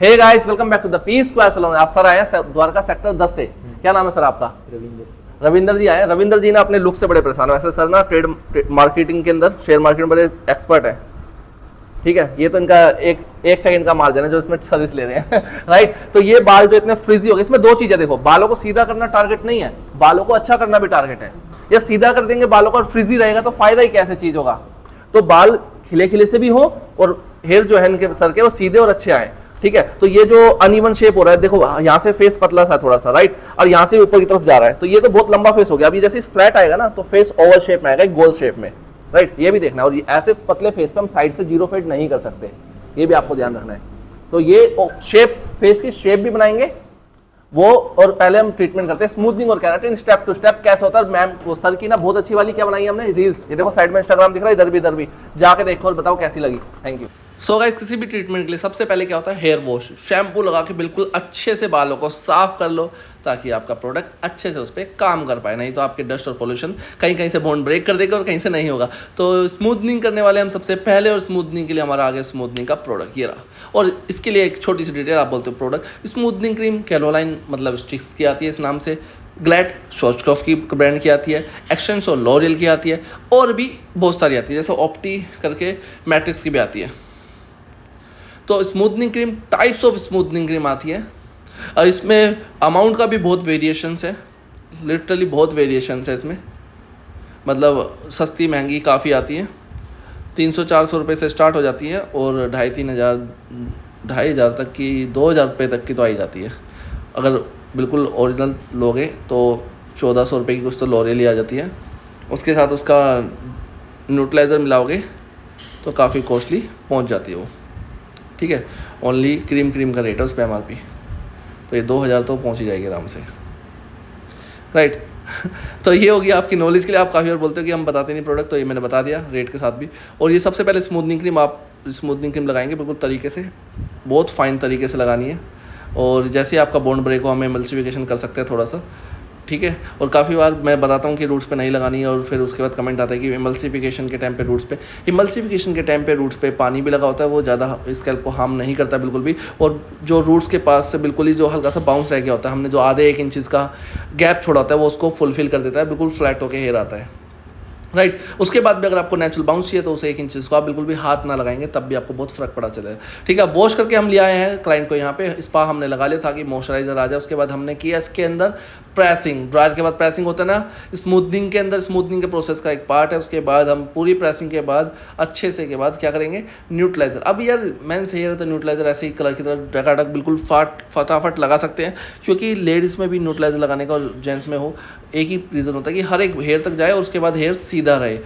Hey guys, welcome back to the P square salon. आप sir आए हैं Dwarka sector 10 से। क्या नाम है सर आपका? रविंदर जी आए। रविंदर जी ना अपने लुक से बड़े परेशान है। वैसे सर ना ट्रेड मार्केटिंग के अंदर, शेयर मार्केट में बड़े एक्सपर्ट है। ठीक है, ये तो इनका एक सेकंड का मार्जिन है जो इसमें सर्विस ले रहे हैं राइट। तो ये बाल जो इतने फ्रिजी हो गए, इसमें दो चीजें देखो, बालों को सीधा करना टारगेट नहीं है, बालों को अच्छा करना भी टारगेट है। ये सीधा कर देंगे बालों का, फ्रिजी रहेगा तो फायदा ही कैसे चीज होगा। तो बाल खिले खिले से भी हो और हेयर जो है इनके सर के वो सीधे और अच्छे आए। ठीक है, तो ये जो अनइवन शेप हो रहा है, देखो यहाँ से फेस पतला सा थोड़ा सा राइट, और यहाँ से ऊपर की तरफ जा रहा है, तो ये तो बहुत लंबा फेस हो गया। अभी जैसे फ्लैट आएगा ना तो फेस ओवल शेप में आएगा, गोल शेप में राइट। ये भी देखना, और ये ऐसे पतले फेस पे हम साइड से जीरो फेड नहीं कर सकते, ये भी आपको ध्यान रखना है। तो ये शेप, फेस की शेप भी बनाएंगे वो, और पहले हम ट्रीटमेंट करते हैं स्मूथनिंग और केराटिन स्टेप टू स्टेप। कैसे होता है मैम, वो सर की ना बहुत अच्छी वाली क्या बनाई है हमने, रील्स। ये देखो साइड में इंस्टाग्राम दिख रहा है, इधर भी जाके देखो और बताओ कैसी लगी। Thank you. सो गाइस, किसी भी ट्रीटमेंट के लिए सबसे पहले क्या होता है, हेयर वॉश। शैम्पू लगा के बिल्कुल अच्छे से बालों को साफ कर लो ताकि आपका प्रोडक्ट अच्छे से उस पर काम कर पाए। नहीं तो आपके डस्ट और पोल्यूशन कहीं कहीं से बॉन्ड ब्रेक कर देगा और कहीं से नहीं होगा। तो स्मूथनिंग करने वाले हम सबसे पहले, और स्मूथनिंग के लिए हमारा आगे स्मूथनिंग का प्रोडक्ट ये रहा। और इसके लिए एक छोटी सी डिटेल, आप बोलते हो प्रोडक्ट स्मूथनिंग क्रीम कैरोलाइन मतलब स्टिक्स की आती है इस नाम से, ग्लैड शॉर्चकॉफ की ब्रांड की आती है, एक्सटेंस और लॉरियल की आती है, और भी बहुत सारी आती है, जैसे ऑप्टी करके मैट्रिक्स की भी आती है। तो smoothening cream, types of smoothening cream आती है, और इसमें अमाउंट का भी बहुत वेरिएशंस है, लिटरली बहुत वेरिएशंस है इसमें। मतलब सस्ती महंगी काफ़ी आती है, 300-400 रुपये से स्टार्ट हो जाती है, और 2,500 तक की, 2,000 रुपये तक की तो आई जाती है। अगर बिल्कुल ओरिजिनल लोगे तो 1,400 रुपये की कुछ तो लॉरियल आ जाती है। उसके साथ उसका न्यूट्रलाइज़र मिलाओगे तो काफ़ी कॉस्टली पहुंच जाती है वो। ठीक है, ओनली क्रीम का रेट है उस पर MRP, तो ये 2,000 तो पहुंच ही जाएगी आराम से राइट तो ये होगी आपकी नॉलेज के लिए। आप काफ़ी बार बोलते हो कि हम बताते नहीं प्रोडक्ट, तो ये मैंने बता दिया रेट के साथ भी। और ये सबसे पहले स्मूथनिंग क्रीम, आप स्मूथनिंग क्रीम लगाएंगे बिल्कुल तरीके से, बहुत फाइन तरीके से लगानी है। और जैसे आपका बॉन्ड ब्रेक हो, हम एमल्सिफिकेशन कर सकते हैं थोड़ा सा। ठीक है, और काफ़ी बार मैं बताता हूँ कि रूट्स पे नहीं लगानी है, और फिर उसके बाद कमेंट आता है कि इमल्सिफिकेशन के टाइम पे रूट्स पे, इमल्सिफिकेशन के टाइम पे रूट्स पे पानी भी लगा होता है, वो ज़्यादा स्कैल्प को हार्म नहीं करता बिल्कुल भी। और जो रूट्स के पास से बिल्कुल ही जो हल्का सा बाउंस रह गया होता है, हमने जो आधे 1 इंच का गैप छोड़ा होता है, वो उसको फुलफिल कर देता है, बिल्कुल फ्लैट होकर हेयर आता है राइट। उसके बाद भी अगर आपको नेचुरल बाउंस चाहिए तो उसे 1 इंच को आप बिल्कुल भी हाथ ना लगाएंगे, तब भी आपको बहुत फ़र्क पड़ा चलेगा। ठीक है, वॉश करके हम ले आए हैं क्लाइंट को यहाँ पे, स्पा हमने लगा लिया ताकि मॉइस्चराइजर आ जाए। उसके बाद हमने किया इसके अंदर प्रेसिंग। ड्रायर के बाद प्रेसिंग होता है ना स्मूथनिंग के अंदर, स्मूथनिंग के प्रोसेस का एक पार्ट है। उसके बाद हम पूरी प्रेसिंग के बाद अच्छे से के बाद क्या करेंगे, न्यूट्रलाइजर। अब यार मेंस हेयर तो न्यूट्रलाइजर ऐसे ही कलर की तरह टकाटक बिल्कुल फटाफट लगा सकते हैं, क्योंकि लेडीज़ में भी न्यूट्रलाइजर लगाने का और जेंट्स में हो, एक ही रीज़न होता है कि हर एक हेयर तक जाए और उसके बाद हेयर सीधा रहे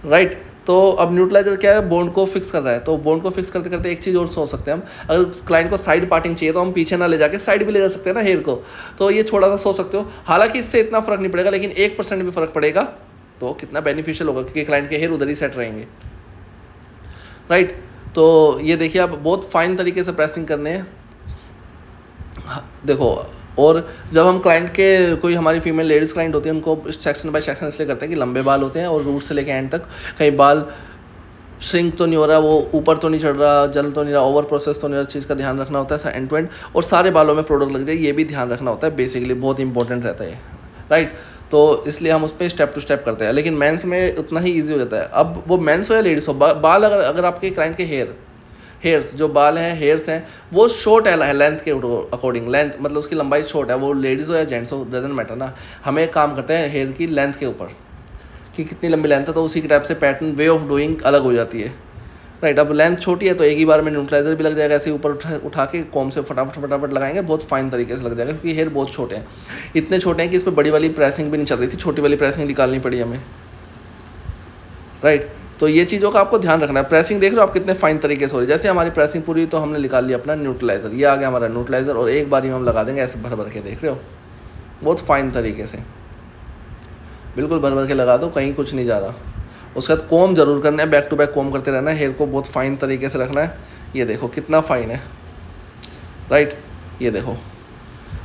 राइट। तो अब न्यूट्रलाइजर क्या है, बॉन्ड को फिक्स कर रहा है। तो बॉन्ड को फिक्स करते करते एक चीज़ और सोच सकते हैं हम, अगर क्लाइंट को साइड पार्टिंग चाहिए तो हम पीछे ना ले जाके साइड भी ले जा सकते हैं ना हेयर को। तो ये थोड़ा सा सोच सकते हो। हालांकि इससे इतना फ़र्क नहीं पड़ेगा, लेकिन 1% भी फ़र्क पड़ेगा तो कितना बेनिफिशियल होगा, क्योंकि क्लाइंट के हेयर उधर ही सेट रहेंगे राइट। तो ये देखिए, आप बहुत फाइन तरीके से प्रेसिंग करने हैं। देखो, और जब हम क्लाइंट के, कोई हमारी फीमेल लेडीज़ क्लाइंट होती है, उनको सेक्शन बाय सेक्शन इसलिए करते हैं कि लंबे बाल होते हैं और रूट से लेकर एंड तक कहीं बाल श्रिंक तो नहीं हो रहा, वो ऊपर तो नहीं चढ़ रहा, जल तो नहीं रहा, ओवर प्रोसेस तो नहीं रहा, चीज़ का ध्यान रखना होता है एंड टू एंड। और सारे बालों में प्रोडक्ट लग जाए, ये भी ध्यान रखना होता है, बेसिकली बहुत इंपॉर्टेंट रहता है राइट। तो इसलिए हम उस पर स्टेप टू स्टेप करते हैं, लेकिन मेंस में उतना ही ईजी हो जाता है। अब वो मेंस हो या लेडीज़ हो, बाल अगर आपके क्लाइंट के हेयर्स जो बाल हैं, हेयर्स हैं, वो शॉर्ट है लेंथ के अकॉर्डिंग, लेंथ मतलब उसकी लंबाई शॉर्ट है, वो लेडीज़ हो या जेंट्स हो डजंट मैटर ना। हमें काम करते हैं हेयर की लेंथ के ऊपर कि कितनी लंबी लेंथ है, तो उसी के टाइप से पैटर्न, वे ऑफ डूइंग अलग हो जाती है राइट। अब लेंथ छोटी है तो एक ही बार में न्यूट्रलाइजर भी लग जाएगा, ऐसे ऊपर उठा के कॉम से फटाफट लगाएंगे, बहुत फाइन तरीके से लग जाएगा, क्योंकि हेयर बहुत छोटे हैं, इतने छोटे हैं कि इस पर बड़ी वाली प्रेसिंग भी नहीं चल रही थी, छोटी वाली प्रेसिंग निकालनी पड़ी हमें राइट। तो ये चीज़ों का आपको ध्यान रखना है। प्रेसिंग देख रहे हो आप कितने फाइन तरीके से हो रही है। जैसे हमारी प्रेसिंग पूरी, तो हमने निकाल लिया अपना न्यूट्रलाइज़र, ये आ गया हमारा न्यूट्रलाइज़र, और एक बार ही हम लगा देंगे ऐसे भर के, देख रहे हो बहुत फाइन तरीके से, बिल्कुल भर के लगा दो, कहीं कुछ नहीं जा रहा। उसके बाद कॉम जरूर करना है, बैक टू बैक कॉम करते रहना है, हेयर को बहुत फाइन तरीके से रखना है। ये देखो कितना फाइन है राइट, ये देखो।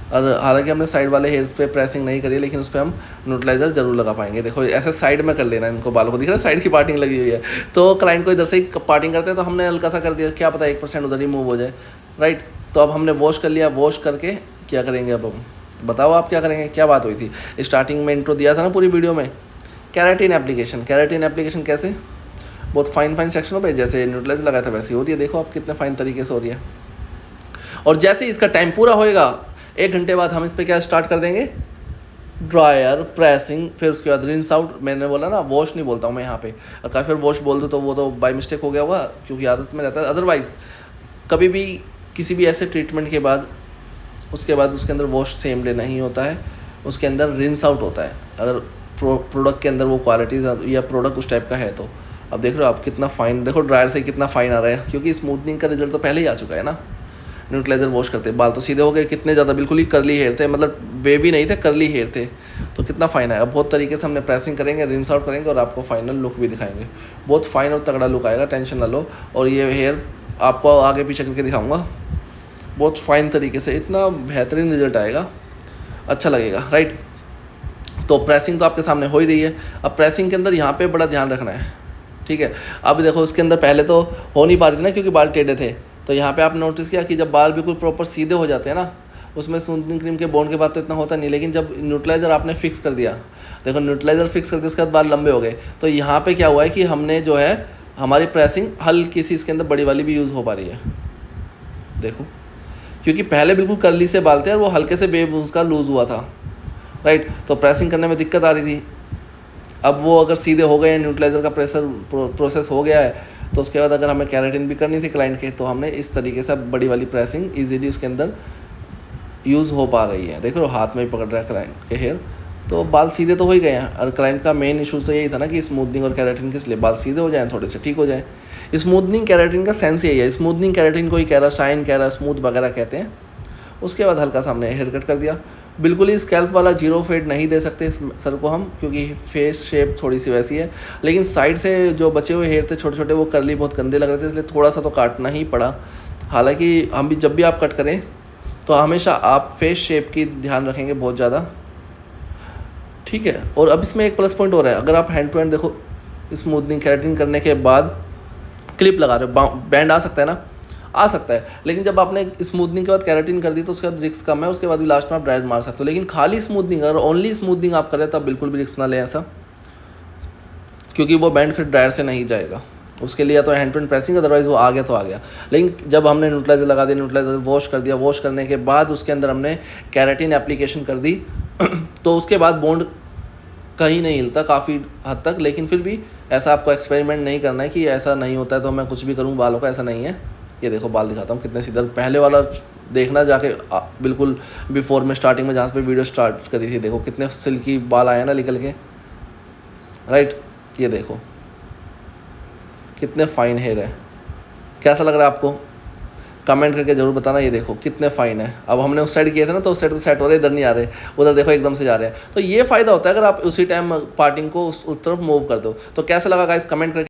और हालांकि हमने साइड वाले हेयर्स पे प्रेसिंग नहीं करी, लेकिन उस पर हम न्यूट्रलाइजर जरूर लगा पाएंगे। देखो ऐसे साइड में कर लेना, इनको बालों को दिख रहा है साइड की पार्टिंग लगी हुई है, तो क्लाइंट को इधर से ही पार्टिंग करते हैं, तो हमने हल्का सा कर दिया, क्या पता 1% उधर ही मूव हो जाए राइट। तो अब हमने वॉश कर लिया, वॉश करके क्या करेंगे अब हम, बताओ आप क्या करेंगे, क्या बात हुई थी स्टार्टिंग में, इंट्रो दिया था ना पूरी वीडियो में, केराटिन एप्लीकेशन। केराटिन एप्लीकेशन कैसे, बहुत फाइन सेक्शनों पे जैसे न्यूट्रलाइजर लगाया था वैसे ही हो रही है, देखो आप कितने फाइन तरीके से हो रही है। और जैसे ही इसका टाइम पूरा होएगा 1 घंटे बाद हम इस पर क्या स्टार्ट कर देंगे, ड्रायर, प्रेसिंग, फिर उसके बाद रिंस आउट। मैंने बोला ना वॉश नहीं बोलता हूँ मैं यहाँ पे, और काफ़ी बार वॉश बोल दूँ तो वो तो बाय मिस्टेक हो गया होगा क्योंकि आदत में रहता है। अदरवाइज़ कभी भी किसी भी ऐसे ट्रीटमेंट के बाद उसके अंदर वॉश सेम डे नहीं होता है, उसके अंदर रिंस आउट होता है, अगर प्रोडक्ट के अंदर वो क्वालिटीज़ या प्रोडक्ट उस टाइप का है तो। अब देख रहे हो आप कितना फ़ाइन, देखो ड्रायर से कितना फ़ाइन आ रहा है, क्योंकि स्मूथनिंग का रिजल्ट तो पहले ही आ चुका है ना। न्यूट्रलाइजर वॉश करते बाल तो सीधे हो गए, कितने ज़्यादा बिल्कुल ही करली हेयर थे, मतलब वेवी नहीं थे, करली हेयर थे, तो कितना फ़ाइन आएगा। बहुत तरीके से हमने प्रेसिंग करेंगे, रिंस आउट करेंगे और आपको फाइनल लुक भी दिखाएंगे, बहुत फाइन और तगड़ा लुक आएगा, टेंशन ना लो। और ये हेयर आपको आगे पीछे करके दिखाऊंगा बहुत फाइन तरीके से, इतना बेहतरीन रिजल्ट आएगा, अच्छा लगेगा, राइट। तो प्रेसिंग तो आपके सामने हो ही रही है। अब प्रेसिंग के अंदर यहाँ पे बड़ा ध्यान रखना है, ठीक है। अब देखो उसके अंदर पहले तो हो नहीं पा रही थी ना क्योंकि बाल टेढ़े थे, तो यहाँ पे आपने नोटिस किया कि जब बाल बिल्कुल प्रॉपर सीधे हो जाते हैं ना, उसमें स्मूथनिंग क्रीम के बॉन्ड के बाद तो इतना होता नहीं, लेकिन जब न्यूट्रलाइज़र आपने फिक्स कर दिया, देखो न्यूट्रलाइज़र फिक्स कर दिया उसके बाद बाल लंबे हो गए, तो यहाँ पे क्या हुआ है कि हमने जो है हमारी प्रेसिंग हल्की सी इसके अंदर बड़ी वाली भी यूज़ हो पा रही है, देखो, क्योंकि पहले बिल्कुल कर्ली से बाल थे और वो हल्के से वेव उसका लूज़ हुआ था, राइट। तो प्रेसिंग करने में दिक्कत आ रही थी। अब वो अगर सीधे हो गए, न्यूट्रलाइज़र का प्रोसेस हो गया है, तो उसके बाद अगर हमें केराटिन भी करनी थी क्लाइंट के, तो हमने इस तरीके से बड़ी वाली प्रेसिंग इजीली उसके अंदर यूज़ हो पा रही है। देखो हाथ में ही पकड़ रहा है क्लाइंट के हेयर, तो बाल सीधे तो हो ही गए हैं। और क्लाइंट का मेन इशू तो यही था ना कि स्मूथनिंग और केराटिन किस लिए, बाल सीधे हो जाएं, थोड़े से ठीक हो जाएं। स्मूथनिंग केराटिन का सेंस यही है, स्मूथनिंग केराटिन को ही कह रहा, शाइन कह रहा, स्मूथ वगैरह कहते हैं। उसके बाद हल्का सा हमने हेयर कट कर दिया, बिल्कुल ही स्कैल्प वाला जीरो फेड नहीं दे सकते इस सर को हम, क्योंकि फेस शेप थोड़ी सी वैसी है, लेकिन साइड से जो बचे हुए हेयर थे छोटे छोटे वो करली बहुत गंदे लग रहे थे, इसलिए थोड़ा सा तो काटना ही पड़ा। हालांकि हम भी जब भी आप कट करें तो हमेशा आप फेस शेप की ध्यान रखेंगे बहुत ज़्यादा, ठीक है। और अब इसमें एक प्लस पॉइंट हो रहा है, अगर आप हैंड टू हैंड देखो स्मूथनिंग केराटिन करने के बाद क्लिप लगा रहे हो, बैंड आ सकता है ना, आ सकता है, लेकिन जब आपने स्मूथनिंग के बाद केराटिन कर दी तो उसके बाद रिस्क कम है, उसके बाद भी लास्ट में आप ड्रायर मार सकते हो। लेकिन खाली स्मूथनिंग, अगर ओनली स्मूथनिंग आप करें तब बिल्कुल भी रिस्क ना लें ऐसा, क्योंकि वो बैंड फिर ड्रायर से नहीं जाएगा, उसके लिए या तो hand to hand pressing, otherwise वो आ गया तो आ गया। लेकिन जब हमने न्यूट्रलाइजर लगा दिया, न्यूट्रलाइजर वॉश कर दिया, वॉश करने के बाद उसके अंदर हमने केराटिन एप्लीकेशन कर दी तो उसके बाद बॉन्ड कहीं नहीं हिलता काफ़ी हद तक। लेकिन फिर भी ऐसा आपको एक्सपेरिमेंट नहीं करना है कि ऐसा नहीं होता है तो मैं कुछ भी करूँ बालों का, ऐसा नहीं है। ये देखो बाल दिखाता हूँ कितने सीधा, पहले वाला देखना जाके बिल्कुल बिफोर में स्टार्टिंग में जहाँ पे वीडियो स्टार्ट करी थी, देखो कितने सिल्की बाल आए ना निकल के, राइट। ये देखो कितने फाइन हेयर है, कैसा लग रहा है आपको, कमेंट करके जरूर बताना। ये देखो कितने फाइन है। अब हमने उस साइड किए थे ना तो उस साइड तो सेट हो रहे, इधर नहीं आ रहे, उधर देखो एकदम से जा रहे हैं। तो ये फ़ायदा होता है अगर आप उसी टाइम पार्टिंग को उस तरफ मूव कर दो। तो कैसा लगा गाइस, कमेंट करके